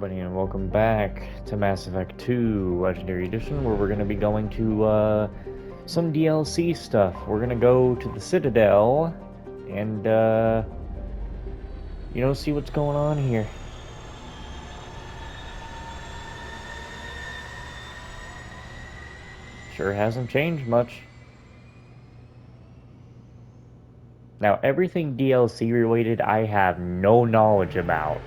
everybody, and welcome back to Mass Effect 2 Legendary Edition, where we're going to be going to, some DLC stuff. We're going to go to the Citadel and, see what's going on here. Sure hasn't changed much. Now, everything DLC related, I have no knowledge about.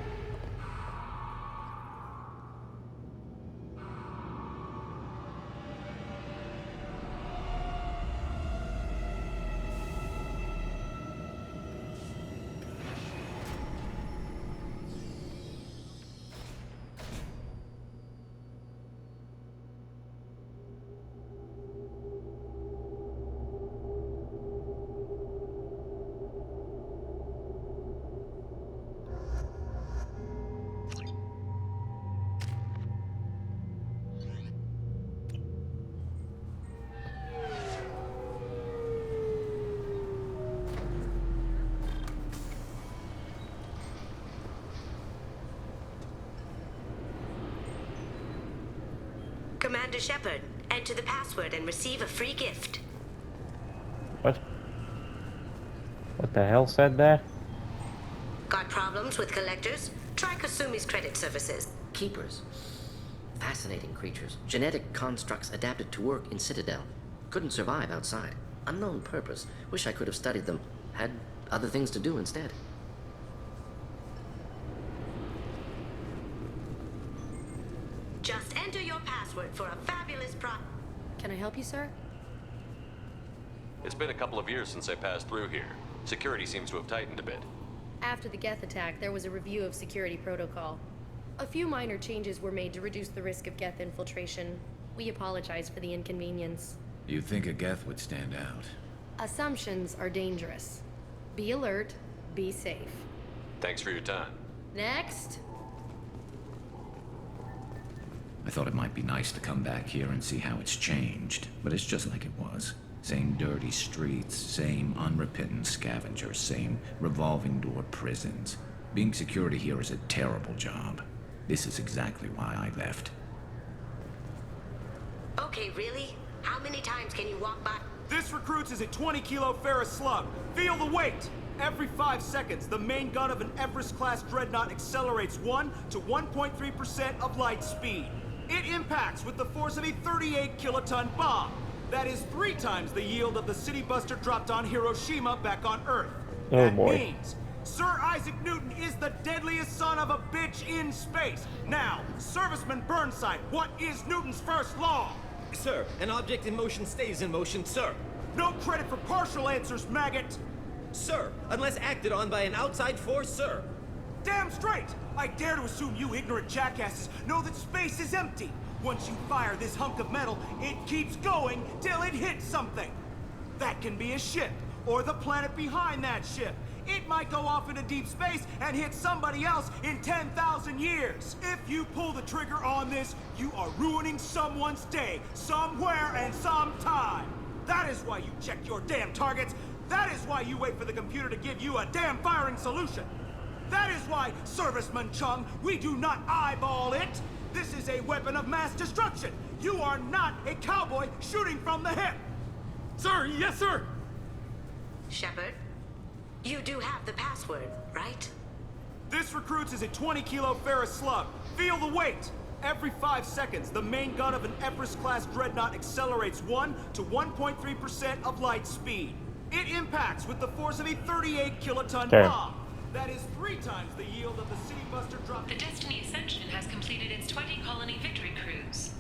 Commander Shepard, enter the password and receive a free gift. What? What the hell said that? Got problems with collectors? Try Kasumi's credit services. Keepers. Fascinating creatures. Genetic constructs adapted to work in Citadel. Couldn't survive outside. Unknown purpose. Wish I could have studied them. Had other things to do instead. Just enter your password for a fabulous Can I help you, sir? It's been a couple of years since I passed through here. Security seems to have tightened a bit. After the Geth attack, there was a review of security protocol. A few minor changes were made to reduce the risk of Geth infiltration. We apologize for the inconvenience. You'd think a Geth would stand out. Assumptions are dangerous. Be alert, be safe. Thanks for your time. Next! I thought it might be nice to come back here and see how it's changed, but it's just like it was. Same dirty streets, same unrepentant scavengers, same revolving door prisons. Being security here is a terrible job. This is exactly why I left. Okay, really? How many times can you walk by? This recruits is a 20-kilo ferrous slug. Feel the weight! Every 5 seconds, the main gun of an Everest-class dreadnought accelerates 1 to 1.3% of light speed. It impacts with the force of a 38-kiloton bomb. That is 3 times the yield of the city buster dropped on Hiroshima back on Earth. Oh, That boy. means Sir Isaac Newton is the deadliest son of a bitch in space. Now, Serviceman Burnside, what is Newton's first law? Sir, an object in motion stays in motion, sir. No credit for partial answers, maggot! Sir, unless acted on by an outside force, sir. Damn straight! I dare to assume you ignorant jackasses know that space is empty. Once you fire this hunk of metal, it keeps going till it hits something. That can be a ship, or the planet behind that ship. It might go off into deep space and hit somebody else in 10,000 years. If you pull the trigger on this, you are ruining someone's day, somewhere and sometime. That is why you check your damn targets. That is why you wait for the computer to give you a damn firing solution. That is why, Serviceman Chung, we do not eyeball it. This is a weapon of mass destruction. You are not a cowboy shooting from the hip. Sir, yes, sir. Shepard, you do have the password, right? This recruits is a 20-kilo ferrous slug. Feel the weight. Every 5 seconds, the main gun of an Everest-class dreadnought accelerates 1 to 1.3% of light speed. It impacts with the force of a 38-kiloton Okay. bomb. That is 3 times the yield of the city buster drop. The Destiny Ascension has completed its 20-colony victory cruise.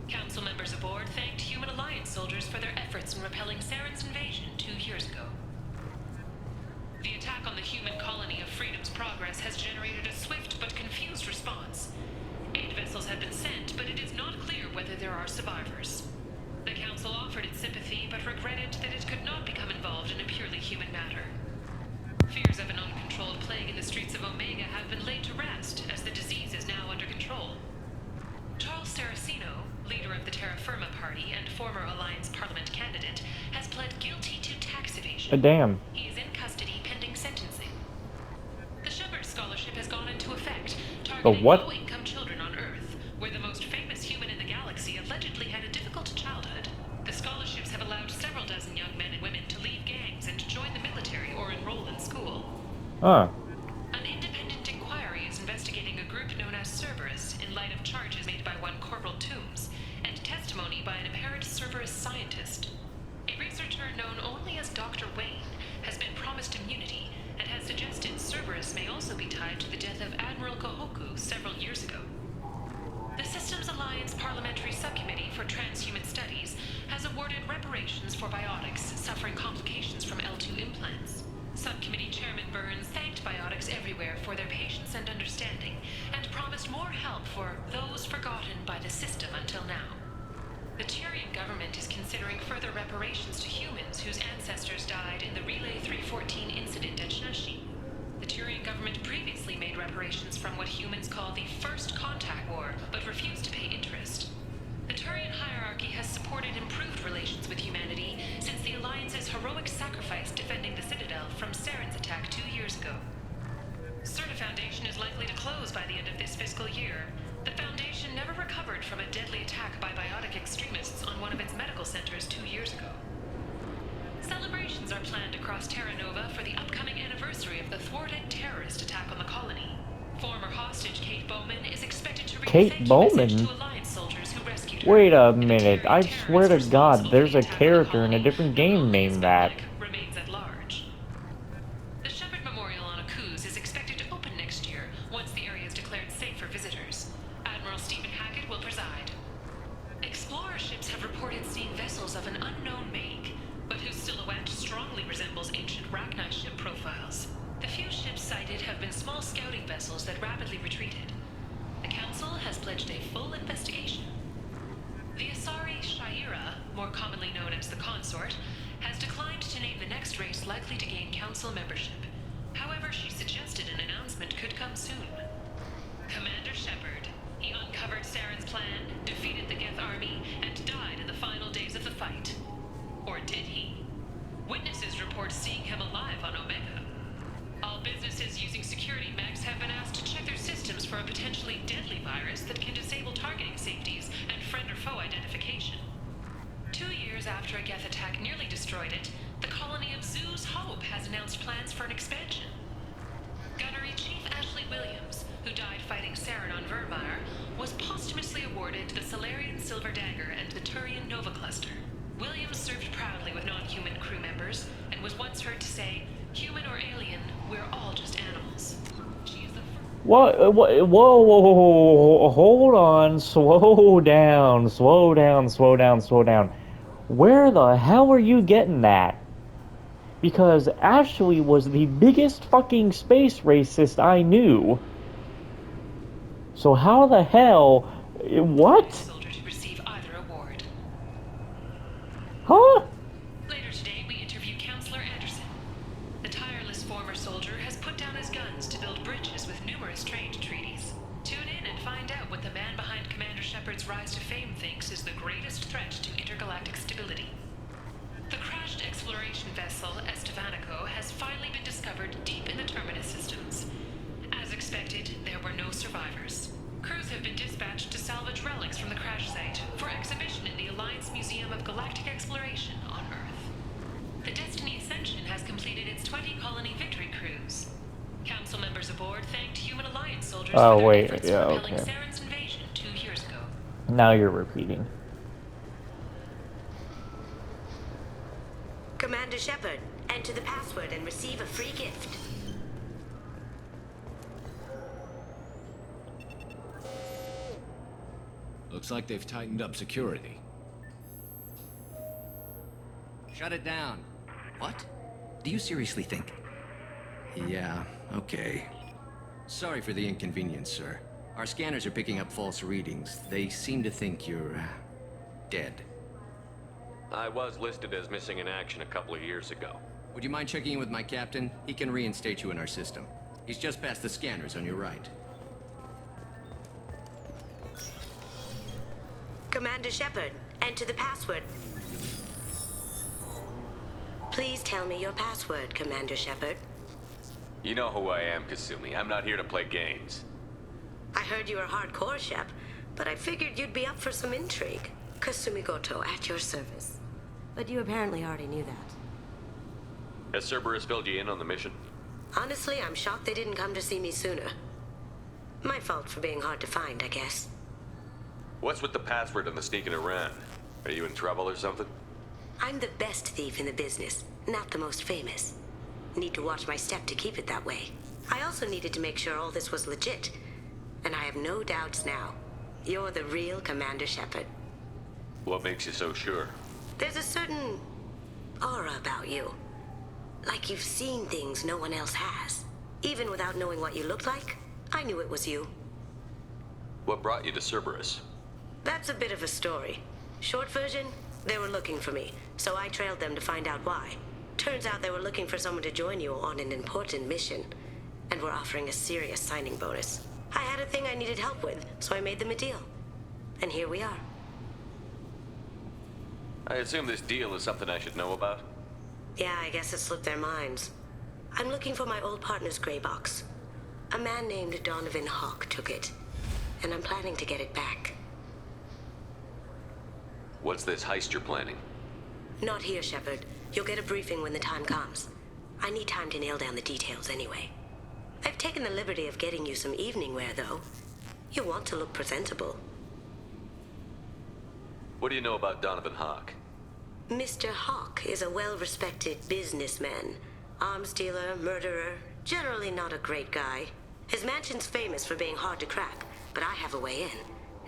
Council members aboard thanked Human Alliance soldiers for their efforts in repelling Saren's invasion 2 years ago. The attack on the human colony of Freedom's Progress has generated a swift but confused response. 8 vessels have been sent, but it is not clear whether there are survivors. The Council offered its sympathy, but regretted that it could not become involved in a purely human matter. Fears of an uncontrolled plague in the streets of Omega have been laid to rest, as the disease is now under control. Charles Saraceno, leader of the Terra Firma Party and former Alliance Parliament candidate, has pled guilty to tax evasion. Damn. He is in custody pending sentencing. The Shepard Scholarship has gone into effect, targeting what? low-income children Huh. An independent inquiry is investigating a group known as Cerberus in light of charges made by one Corporal Toombs and testimony by an apparent Cerberus scientist. A researcher known only as Dr. Wayne has been promised immunity and has suggested Cerberus may also be tied to the death of Admiral Kohoku several years ago. The Systems Alliance Parliamentary Subcommittee for Transhuman Studies has awarded reparations for biotics suffering complications from L2 implants. Subcommittee Chairman Burns thanked biotics everywhere for their patience and understanding, and promised more help for those forgotten by the system until now. The Tyrian government is considering further reparations to humans whose ancestors died in the Relay 314 incident at Shashi. The Tyrian government previously made reparations from what humans call the First Contact War, but refused to pay interest. The Turian hierarchy has supported improved relations with humanity since the Alliance's heroic sacrifice defending the Citadel from Saren's attack 2 years ago. Certa Foundation is likely to close by the end of this fiscal year. The Foundation never recovered from a deadly attack by biotic extremists on one of its medical centers 2 years ago. Celebrations are planned across Terra Nova for the upcoming anniversary of the thwarted terrorist attack on the colony. Former hostage Kate Bowman is expected to read a Kate thank you Bowman? message to Alliance soldiers who rescued her. Wait a And the minute. I Tyrian swear to terrorist God, responsible for there's the a attack on the character in a colony, different who game only his named that. public remains at large. The Shepard Memorial on Akuz is expected to open next year once the area is declared safe for visitors. Admiral Stephen Hackett will preside. Explorer ships have reported seeing vessels of an unknown make, but whose silhouette strongly resembles ancient Rachni ship profiles. The few ships sighted have been small scouting vessels that rapidly retreated. The Council has pledged a full investigation. The Asari Shaira, more commonly known as the Consort, has declined to name the next race likely to gain Council membership. However, she suggested an announcement could come soon. Commander Shepard. He uncovered Saren's plan, defeated the Geth army, and died in the final days of the fight. Or did he? Witnesses report seeing him alive on Omega. All businesses using security mechs have been asked to check their systems for a potentially deadly virus that can disable targeting safeties and friend or foe identification. 2 years after a Geth attack nearly destroyed it, the colony of Zoo's Hope has announced plans for an expansion. Gunnery Chief Ashley Williams, who died fighting Saren on Vermire, was posthumously awarded the Solarian Silver Dagger and the Turian Nova Cluster. Williams served proudly with non-human crew members, and was once heard to say, "Human or alien, we're all just animals." She is the What? Whoa, whoa, whoa, whoa, hold on. Slow down. Slow down. Slow down. Slow down. Where the hell are you getting that? Because Ashley was the biggest fucking space racist I knew. So how the hell... What? soldier to receive either award. Huh? Later today, we interview Counselor Anderson. The tireless former soldier has put down his guns to build bridges with numerous trade treaties. Tune in and find out what the man behind Commander Shepard's rise to fame thinks is the greatest threat to intergalactic stability. The crashed exploration vessel Estevanico has finally been discovered deep in the Terminus systems. As expected, there were no survivors. Crews have been dispatched to salvage relics from the crash site for exhibition in the Alliance Museum of Galactic Exploration on Earth. The Destiny Ascension has completed its 20-colony victory cruise. Council members aboard thanked Human Alliance soldiers Oh, for their wait, efforts yeah, in repelling okay. Saren's invasion 2 years ago. Now you're repeating. Commander Shepard, enter the password and receive a free gift. Looks like they've tightened up security. Shut it down. What? Do you seriously think? Yeah, okay. Sorry for the inconvenience, sir. Our scanners are picking up false readings. They seem to think you're, dead. I was listed as missing in action a couple of years ago. Would you mind checking in with my captain? He can reinstate you in our system. He's just past the scanners on your right. Commander Shepard, enter the password. Please tell me your password, Commander Shepard. You know who I am, Kasumi. I'm not here to play games. I heard you were hardcore, Shep, but I figured you'd be up for some intrigue. Kasumi Goto, at your service. But you apparently already knew that. Has Cerberus filled you in on the mission? Honestly, I'm shocked they didn't come to see me sooner. My fault for being hard to find, I guess. What's with the password and the sneaking around? Are you in trouble or something? I'm the best thief in the business, not the most famous. Need to watch my step to keep it that way. I also needed to make sure all this was legit. And I have no doubts now. You're the real Commander Shepard. What makes you so sure? There's a certain aura about you. Like you've seen things no one else has. Even without knowing what you looked like, I knew it was you. What brought you to Cerberus? That's a bit of a story. Short version, they were looking for me, so I trailed them to find out why. Turns out they were looking for someone to join you on an important mission, and were offering a serious signing bonus. I had a thing I needed help with, so I made them a deal. And here we are. I assume this deal is something I should know about? Yeah, I guess it slipped their minds. I'm looking for my old partner's gray box. A man named Donovan Hawk took it, and I'm planning to get it back. What's this heist you're planning? Not here, Shepard. You'll get a briefing when the time comes. I need time to nail down the details anyway. I've taken the liberty of getting you some evening wear, though. You want to look presentable. What do you know about Donovan Hawk? Mr. Hawk is a well-respected businessman. Arms dealer, murderer, generally not a great guy. His mansion's famous for being hard to crack, but I have a way in,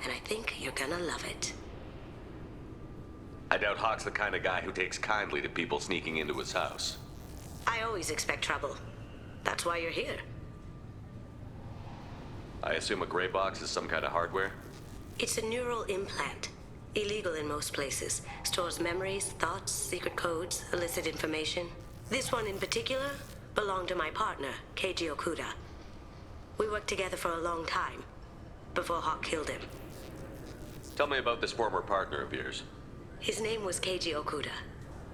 and I think you're gonna love it. I doubt Hawk's the kind of guy who takes kindly to people sneaking into his house. I always expect trouble. That's why you're here. I assume a gray box is some kind of hardware? It's a neural implant. Illegal in most places. Stores memories, thoughts, secret codes, illicit information. This one in particular belonged to my partner, Keiji Okuda. We worked together for a long time, before Hawk killed him. Tell me about this former partner of yours. His name was Keiji Okuda,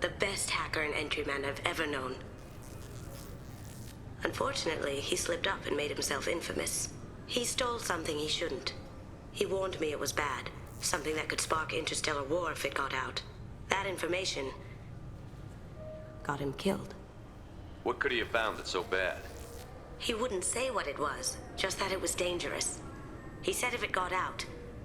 the best hacker and entryman I've ever known. Unfortunately, he slipped up and made himself infamous. He stole something he shouldn't. He warned me it was bad, something that could spark interstellar war if it got out. That information got him killed. What could he have found that's so bad? He wouldn't say what it was, just that it was dangerous. He said if it got out,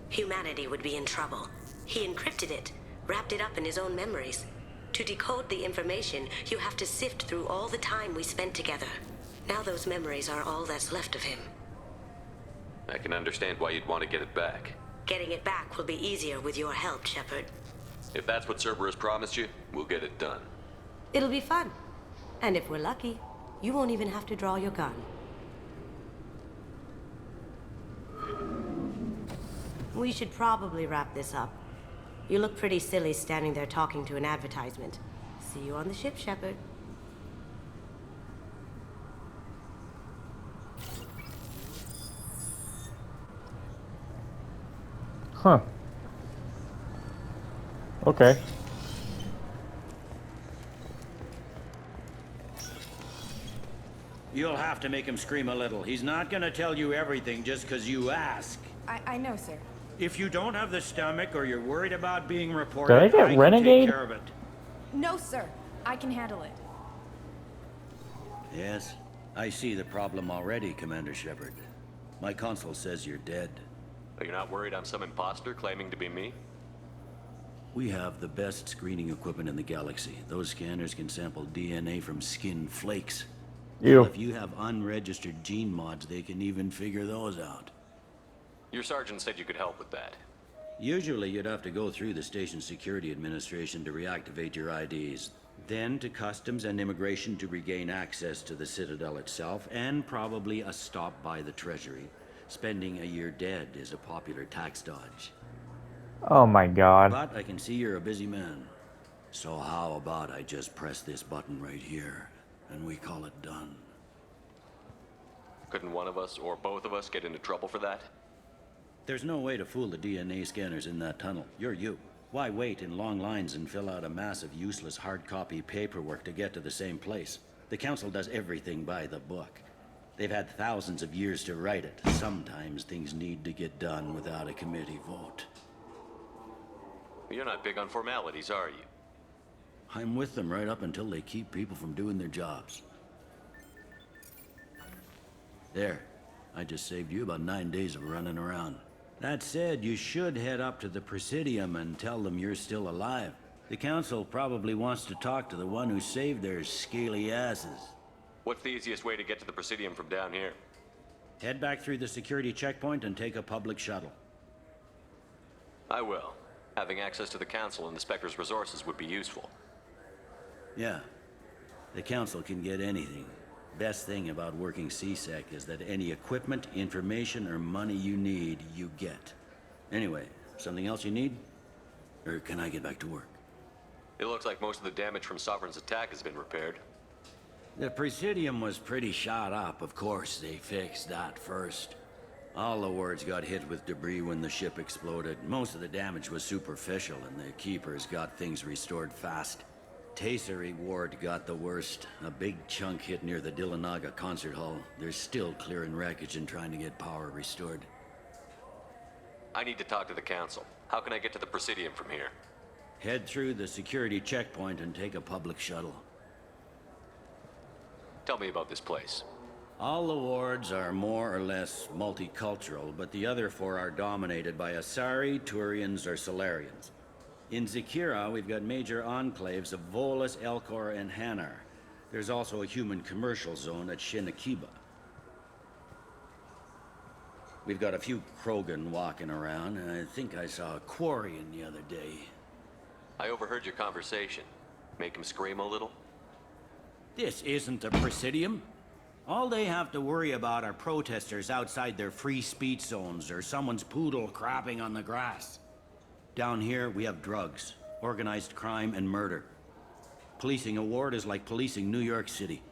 humanity would be in trouble. He encrypted it, wrapped it up in his own memories. To decode the information, you have to sift through all the time we spent together. Now those memories are all that's left of him. I can understand why you'd want to get it back. Getting it back will be easier with your help, Shepard. If that's what Cerberus promised you, we'll get it done. It'll be fun. And if we're lucky, you won't even have to draw your gun. We should probably wrap this up. You look pretty silly standing there talking to an advertisement. See you on the ship, Shepard. Huh. Okay. You'll have to make him scream a little. He's not gonna tell you everything just because you ask. I know, sir. If you don't have the stomach or you're worried about being reported, Did I get can Renegade? take care of it. No, sir. I can handle it. Yes, I see the problem already, Commander Shepard. My console says you're dead. You're not worried I'm some imposter claiming to be me? We have the best screening equipment in the galaxy. Those scanners can sample DNA from skin flakes. Ew. If you have unregistered gene mods, they can even figure those out. Your sergeant said you could help with that. Usually you'd have to go through the station security administration to reactivate your IDs. Then to customs and immigration to regain access to the citadel itself, and probably a stop by the treasury. Spending a year dead is a popular tax dodge. Oh my god. But I can see you're a busy man. So how about I just press this button right here, and we call it done? Couldn't one of us, or both of us, get into trouble for that? There's no way to fool the DNA scanners in that tunnel. You're you. Why wait in long lines and fill out a massive useless hard copy paperwork to get to the same place? The Council does everything by the book. They've had thousands of years to write it. Sometimes things need to get done without a committee vote. You're not big on formalities, are you? I'm with them right up until they keep people from doing their jobs. There. I just saved you about 9 days of running around. That said, you should head up to the Presidium and tell them you're still alive. The Council probably wants to talk to the one who saved their scaly asses. What's the easiest way to get to the Presidium from down here? Head back through the security checkpoint and take a public shuttle. I will. Having access to the Council and the Spectre's resources would be useful. Yeah. The Council can get anything. Best thing about working CSEC is that any equipment, information, or money you need, you get. Anyway, something else you need? Or can I get back to work? It looks like most of the damage from Sovereign's attack has been repaired. The Presidium was pretty shot up, of course. They fixed that first. All the wards got hit with debris when the ship exploded. Most of the damage was superficial, and the Keepers got things restored fast. Tasery Ward got the worst. A big chunk hit near the Dillanaga concert hall. They're still clearing wreckage and trying to get power restored. I need to talk to the Council. How can I get to the Presidium from here? Head through the security checkpoint and take a public shuttle. Tell me about this place. All the wards are more or less multicultural, but the other four are dominated by Asari, Turians, or Solarians. In Zakira, we've got major enclaves of Volus, Elcor, and Hanar. There's also a human commercial zone at Shinakiba. We've got a few Krogan walking around, and I think I saw a Quarian the other day. I overheard your conversation. Make him scream a little? This isn't a Presidium. All they have to worry about are protesters outside their free speech zones or someone's poodle crapping on the grass. Down here, we have drugs, organized crime, and murder. Policing a ward is like policing New York City.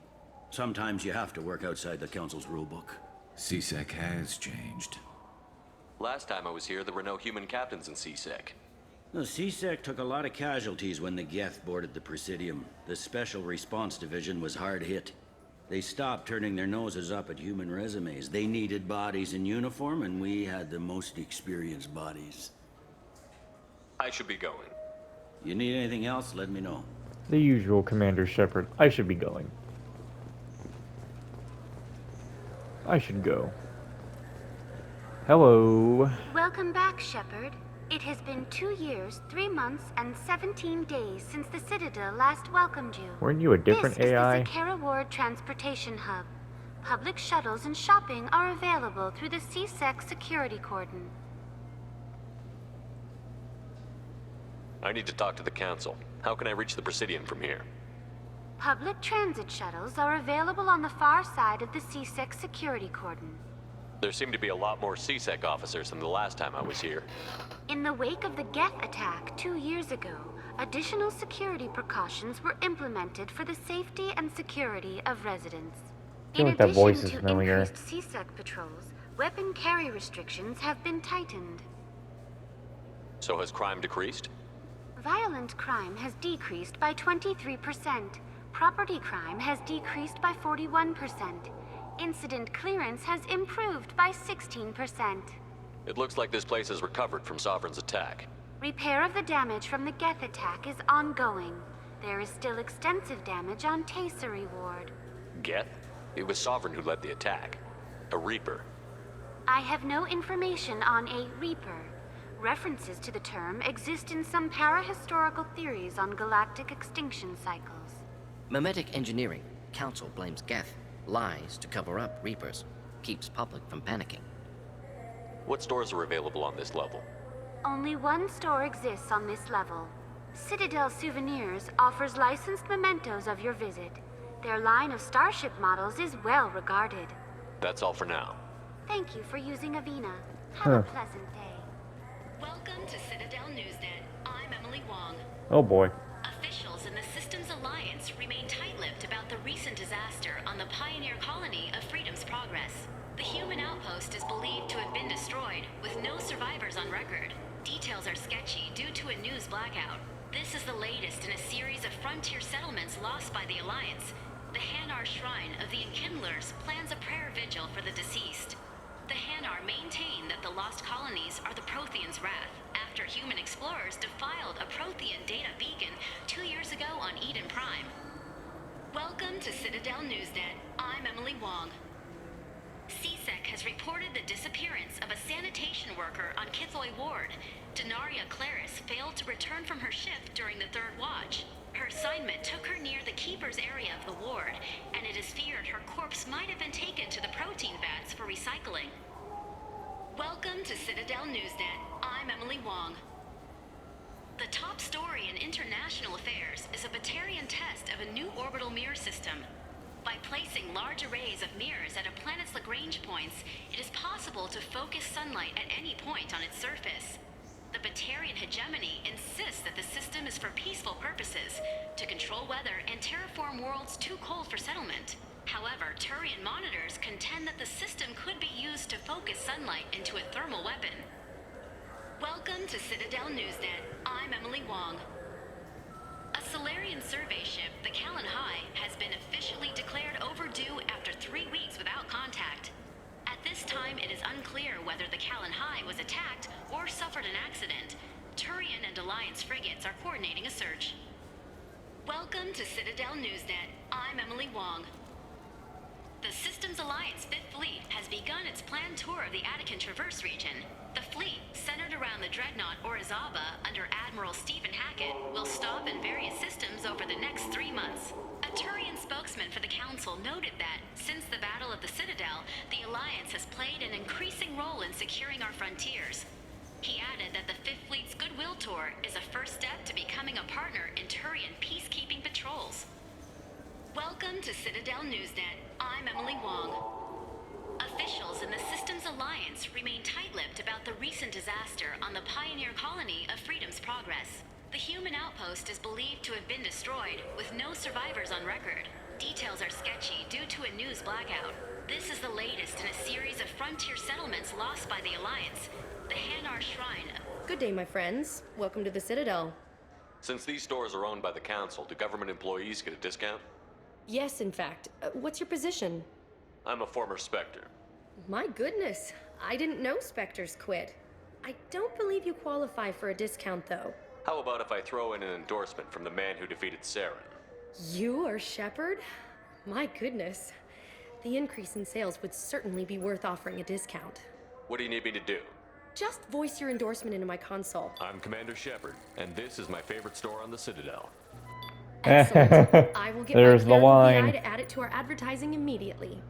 Sometimes you have to work outside the Council's rulebook. CSEC has changed. Last time I was here, there were no human captains in CSEC. The CSEC took a lot of casualties when the Geth boarded the Presidium. The Special Response Division was hard hit. They stopped turning their noses up at human resumes. They needed bodies in uniform, and we had the most experienced bodies. I should be going. You need anything else, let me know. The usual, Commander Shepard. I should be going. I should go. Hello. Welcome back, Shepard. It has been 2 years, 3 months, and 17 days since the Citadel last welcomed you. Weren't you a different this AI? This is the Zakira Ward Transportation Hub. Public shuttles and shopping are available through the CSEC security cordon. I need to talk to the Council. How can I reach the Presidium from here? Public transit shuttles are available on the far side of the CSEC security cordon. There seem to be a lot more CSEC officers than the last time I was here. In the wake of the Geth attack 2 years ago, additional security precautions were implemented for the safety and security of residents. I feel In like that voice addition is to familiar. increased CSEC patrols, weapon carry restrictions have been tightened. So has crime decreased? Violent crime has decreased by 23%. Property crime has decreased by 41%. Incident clearance has improved by 16%. It looks like this place has recovered from Sovereign's attack. Repair of the damage from the Geth attack is ongoing. There is still extensive damage on Tasery Ward. Geth? It was Sovereign who led the attack. A Reaper. I have no information on a Reaper. References to the term exist in some parahistorical theories on galactic extinction cycles. Memetic engineering. Council blames Geth. Lies to cover up Reapers. Keeps public from panicking. What stores are available on this level? Only one store exists on this level. Citadel Souvenirs offers licensed mementos of your visit. Their line of starship models is well regarded. That's all for now. Thank you for using Avina. Have a pleasant day. Welcome to Citadel Newsnet. I'm Emily Wong. Oh boy. Officials in the Systems Alliance remain tight-lipped about the recent disaster on the pioneer colony of Freedom's Progress. The human outpost is believed to have been destroyed, with no survivors on record. Details are sketchy due to a news blackout. This is the latest in a series of frontier settlements lost by the Alliance. The Hanar Shrine of the Enkindlers plans a prayer vigil for the deceased. The Hanar maintain that the lost colonies are the Protheans' wrath, after human explorers defiled a Prothean data beacon 2 years ago on Eden Prime. Welcome to Citadel Newsnet. I'm Emily Wong. has reported the disappearance of a sanitation worker on Kithoy Ward. Denaria Claris failed to return from her shift during the third watch. Her assignment took her near the Keeper's area of the ward, and it is feared her corpse might have been taken to the protein vats for recycling. Welcome to Citadel Newsnet. I'm Emily Wong. The top story in international affairs is a Batarian test of a new orbital mirror system. By placing large arrays of mirrors at a planet's Lagrange points, it is possible to focus sunlight at any point on its surface. The Batarian hegemony insists that the system is for peaceful purposes, to control weather and terraform worlds too cold for settlement. However, Turian monitors contend that the system could be used to focus sunlight into a thermal weapon. Welcome to Citadel Newsnet. I'm Emily Wong. A Solarian survey ship, the Callan High, has been officially declared overdue after 3 weeks without contact. At this time, it is unclear whether the Callan High was attacked or suffered an accident. Turian and Alliance frigates are coordinating a search. Welcome to Citadel Newsnet. I'm Emily Wong. The Systems Alliance 5th Fleet has begun its planned tour of the Attican Traverse region. The fleet, centered around the dreadnought Orizaba under Admiral Stephen Hackett, will stop in various systems over the next 3 months. A Turian spokesman for the Council noted that, since the Battle of the Citadel, the Alliance has played an increasing role in securing our frontiers. He added that the 5th Fleet's Goodwill Tour is a first step to becoming a partner in Turian peacekeeping patrols. Welcome to Citadel Newsnet. I'm Emily Wong. Officials in the Systems Alliance remain tight-lipped about the recent disaster on the pioneer colony of Freedom's Progress. The human outpost is believed to have been destroyed, with no survivors on record. Details are sketchy due to a news blackout. This is the latest in a series of frontier settlements lost by the Alliance. The Hanar Shrine. Good day, my friends. Welcome to the Citadel. Since these stores are owned by the Council, do government employees get a discount? Yes, in fact. What's your position? I'm a former Spectre. My goodness. I didn't know Spectres quit. I don't believe you qualify for a discount, though. How about if I throw in an endorsement from the man who defeated Saren? You are Shepard? My goodness. The increase in sales would certainly be worth offering a discount. What do you need me to do? Just voice your endorsement into my console. I'm Commander Shepard, and this is my favorite store on the Citadel. Excellent. I will get There's the my line. PI to add it to our advertising immediately.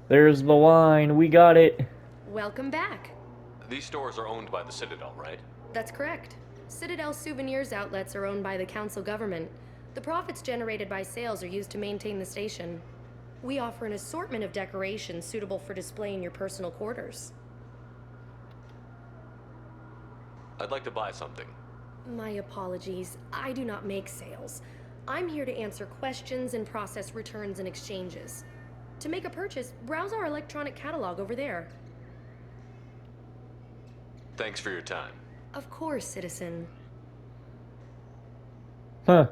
There's the line. We got it. Welcome back. These stores are owned by the Citadel, right? That's correct. Citadel Souvenirs outlets are owned by the Council government. The profits generated by sales are used to maintain the station. We offer an assortment of decorations suitable for display in your personal quarters. I'd like to buy something. My apologies. I do not make sales. I'm here to answer questions and process returns and exchanges. To make a purchase, browse our electronic catalog over there. Thanks for your time. Of course, citizen. Huh.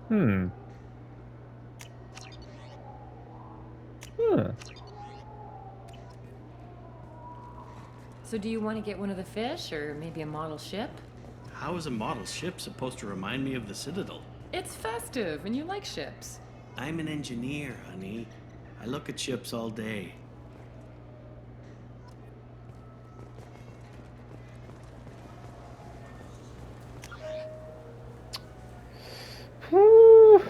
Hmm. Huh. So do you want to get one of the fish, or maybe a model ship? How is a model ship supposed to remind me of the Citadel? It's festive, and you like ships. I'm an engineer, honey. I look at ships all day. Whew.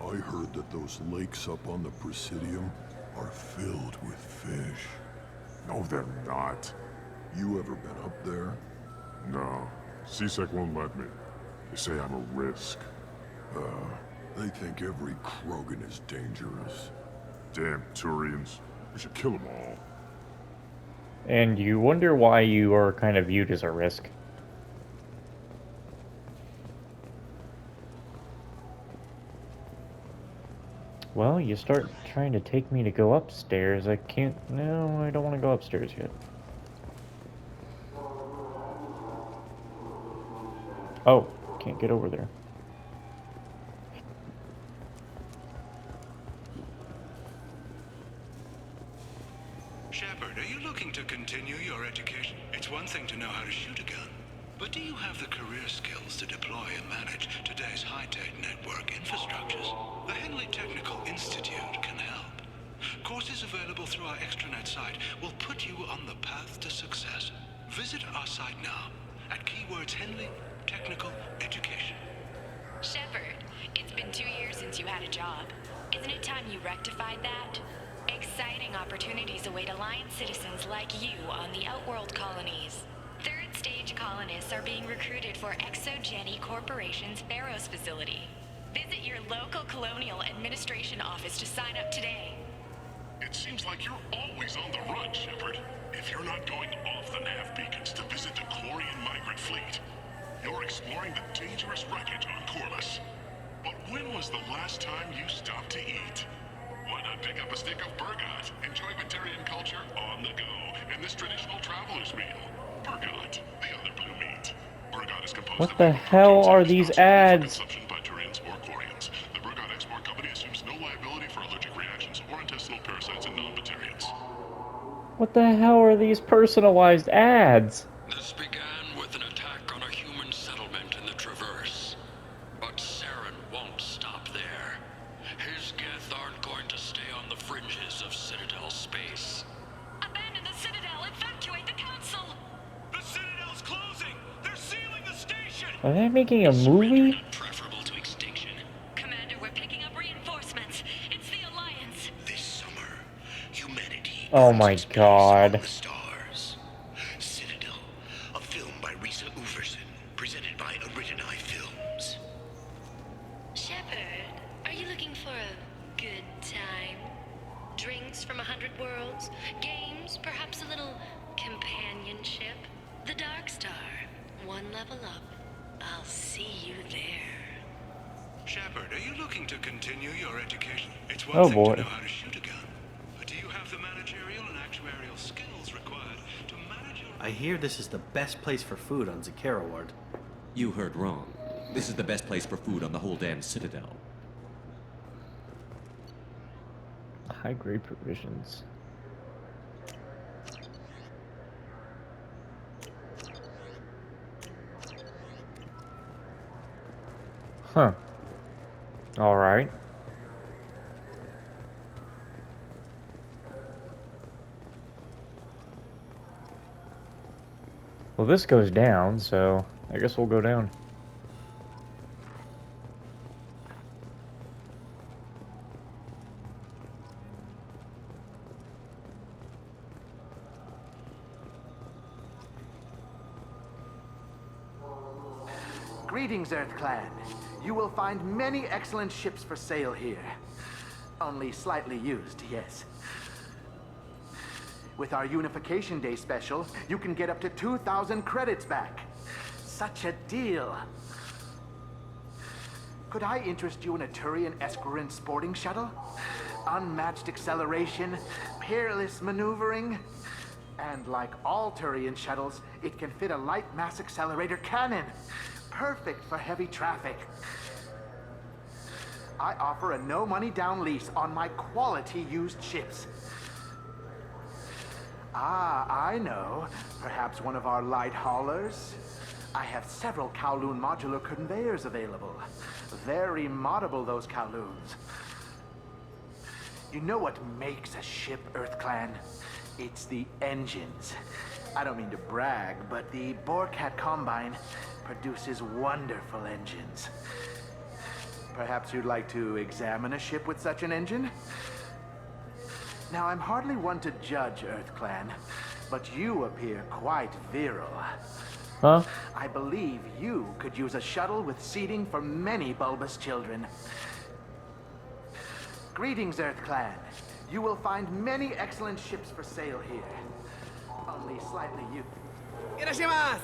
I heard that those lakes up on the Presidium are filled with fish. No, they're not. You ever been up there? No. CSEC won't let me. They say I'm a risk. They think every Krogan is dangerous. Damn Turians. We should kill them all. And you wonder why you are kind of viewed as a risk. Well, you start trying to take me to go upstairs. I can't... No, I don't want to go upstairs yet. Oh, can't get over there. Shepard, are you looking to continue your education? It's one thing to know how to shoot a gun, but do you have the career skills to deploy and manage today's cutting-edge high-tech network infrastructures, the Henley Technical Institute can help. Courses available through our extranet site will put you on the path to success. Visit our site now at keywords Henley Technical Education. Shepard, it's been 2 years since you had a job. Isn't it time you rectified that? Exciting opportunities await Alliance citizens like you on the Outworld colonies. Third-stage colonists are being recruited for ExoGeni Corporation's Pharos facility. Visit your local Colonial Administration office to sign up today. It seems like you're always on the run, Shepard. If you're not going off the nav beacons to visit the Chlorian migrant fleet, you're exploring the dangerous wreckage on Corliss. But when was the last time you stopped to eat? Why not pick up a stick of Burgot? Enjoy Batarian culture on the go in this traditional traveler's meal. Burgot, the other blue meat. Burgot is composed What of the hell are these ads? consumption by Turians or Chlorians. The Burgot Export Company assumes no liability for allergic reactions or intestinal parasites in non-Batarians. What the hell are these personalized ads? This began with an attack on a human settlement in the Traverse. But Saren won't stop there. His Geth aren't going to stay on the fringes of Citadel space. Abandon the Citadel! Evacuate the Council! The Citadel's closing! They're sealing the station! Are they making a movie? Preferable to extinction. Commander, we're picking up reinforcements. It's the Alliance. This summer, humanity Oh my god. stars. Citadel, a film by Risa Uverson, presented by Aridanai Films. Shepard, are you looking for a good time? Drinks from 100 worlds? Games? Perhaps a little companionship? The Dark Star. One level up. I'll see you there. Shepard, are you looking to continue your education? It's one Oh thing boy. to know how to shoot a gun, but do you have the managerial and actuarial skills required to manage your... I hear this is the best place for food on Zakara Ward. You heard wrong. This is the best place for food on the whole damn Citadel. High-grade provisions. Huh. Alright. Well, this goes down, so I guess we'll go down. Greetings, Earth Clan. You will find many excellent ships for sale here. Only slightly used, yes. With our Unification Day special, you can get up to 2,000 credits back. Such a deal. Could I interest you in a Turian Esquirine sporting shuttle? Unmatched acceleration, peerless maneuvering, and like all Turian shuttles, it can fit a light mass accelerator cannon. Perfect for heavy traffic. I offer a no-money-down lease on my quality used ships. Ah, I know. Perhaps one of our light haulers? I have several Kowloon modular conveyors available. Very moddable, those Kowloons. You know what makes a ship, Earth Clan? It's the engines. I don't mean to brag, but the Borcat Combine produces wonderful engines. Perhaps you'd like to examine a ship with such an engine? Now, I'm hardly one to judge, Earth Clan, but you appear quite virile. Huh? I believe you could use a shuttle with seating for many bulbous children. Greetings, Earth Clan. You will find many excellent ships for sale here. Only slightly used. Irashimasu!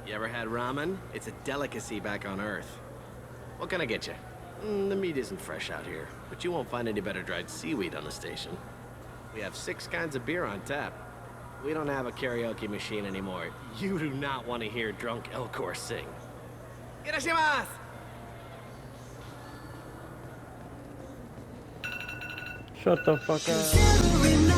You ever had ramen? It's a delicacy back on Earth. What can I get you? The meat isn't fresh out here, but you won't find any better dried seaweed on the station. We have 6 kinds of beer on tap. We don't have a karaoke machine anymore. You do not want to hear drunk Elcor sing. Irashimasu! Shut the fuck up.